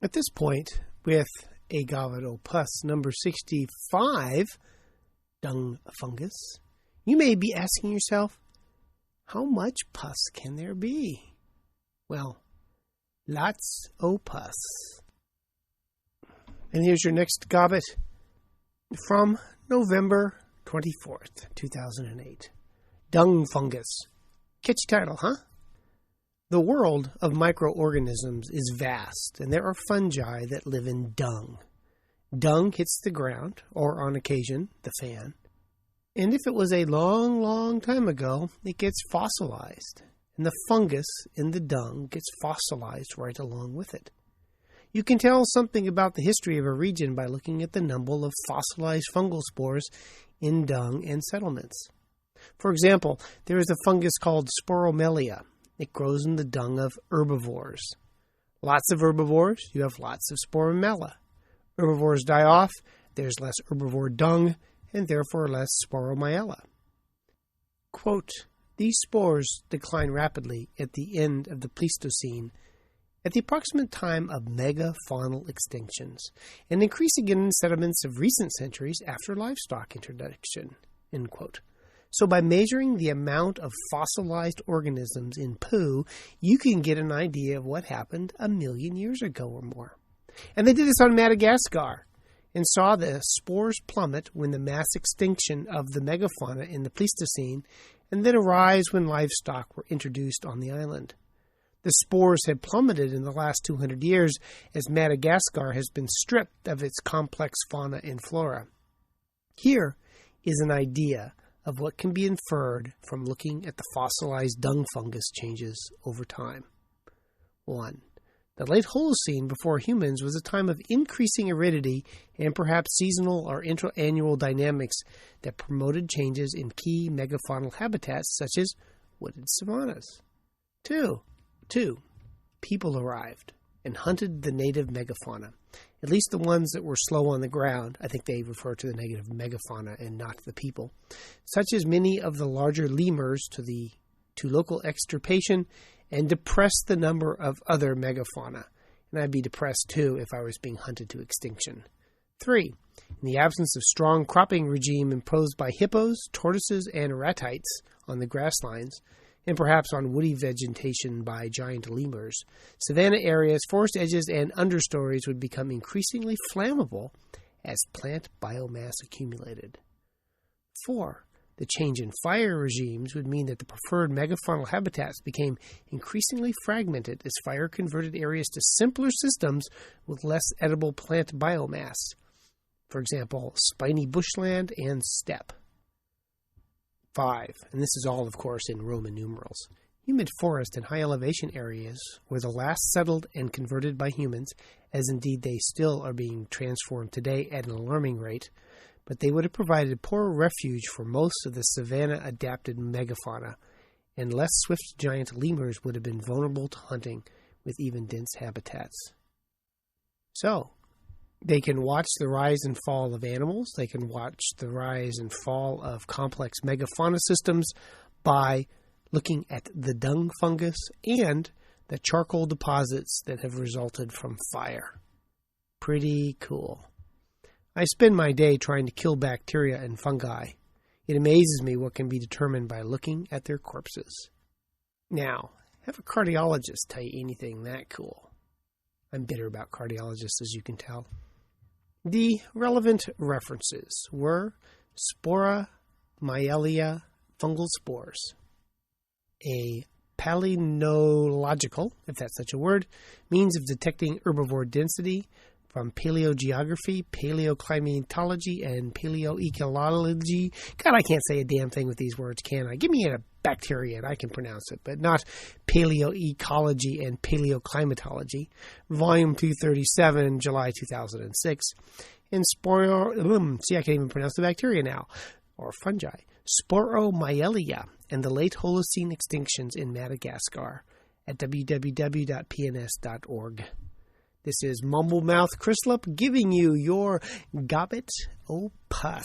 At this point, with a Gobbet opus number 65, Dung Fungus, you may be asking yourself, how much pus can there be? Well, lots o' pus. And here's your next Gobbet from November 24th, 2008. Dung Fungus. Catchy title, huh? The world of microorganisms is vast, and there are fungi that live in dung. Dung hits the ground, or on occasion, the fan. And if it was a long, long time ago, it gets fossilized. And the fungus in the dung gets fossilized right along with it. You can tell something about the history of a region by looking at the number of fossilized fungal spores in dung and settlements. For example, there is a fungus called Sporomelia. It grows in the dung of herbivores. Lots of herbivores, you have lots of Sporomella. Herbivores die off, there's less herbivore dung, and therefore less Sporomyella. Quote, these spores decline rapidly at the end of the Pleistocene, at the approximate time of megafaunal extinctions, and increase again in sediments of recent centuries after livestock introduction. End quote. So by measuring the amount of fossilized organisms in poo, you can get an idea of what happened 1 million years ago or more. And they did this on Madagascar and saw the spores plummet when the mass extinction of the megafauna in the Pleistocene and then arise when livestock were introduced on the island. The spores had plummeted in the last 200 years as Madagascar has been stripped of its complex fauna and flora. Here is an idea of what can be inferred from looking at the fossilized dung fungus changes over time. 1. The late Holocene before humans was a time of increasing aridity and perhaps seasonal or interannual dynamics that promoted changes in key megafaunal habitats such as wooded savannas. 2. People arrived and hunted the native megafauna, at least the ones that were slow on the ground. I think they refer to the native megafauna and not the people, such as many of the larger lemurs to local extirpation, and depressed the number of other megafauna. And I'd be depressed too if I was being hunted to extinction. 3. In the absence of strong cropping regime imposed by hippos, tortoises, and ratites on the grasslands, and perhaps on woody vegetation by giant lemurs, savanna areas, forest edges, and understories would become increasingly flammable as plant biomass accumulated. 4. The change in fire regimes would mean that the preferred megafaunal habitats became increasingly fragmented as fire converted areas to simpler systems with less edible plant biomass. For example, spiny bushland and steppe. 5, and this is all, of course, in Roman numerals. Humid forest and high elevation areas were the last settled and converted by humans, as indeed they still are being transformed today at an alarming rate, but they would have provided poor refuge for most of the savanna-adapted megafauna, and less swift giant lemurs would have been vulnerable to hunting with even dense habitats. So, they can watch the rise and fall of animals. They can watch the rise and fall of complex megafauna systems by looking at the dung fungus and the charcoal deposits that have resulted from fire. Pretty cool. I spend my day trying to kill bacteria and fungi. It amazes me what can be determined by looking at their corpses. Now, have a cardiologist tell you anything that cool. I'm bitter about cardiologists, as you can tell. The relevant references were Spora Myelia fungal spores, a palynological, if that's such a word, means of detecting herbivore density from paleogeography, paleoclimatology, and paleoecology. God, I can't say a damn thing with these words, can I? Give me a bacteria and I can pronounce it, but not paleoecology and paleoclimatology. Volume 237, July 2006. And see, I can't even pronounce the bacteria now, or fungi. Sporomyelia and the late Holocene extinctions in Madagascar at www.pns.org. This is Mumble Mouth Chrislip giving you your Gobbet Opus.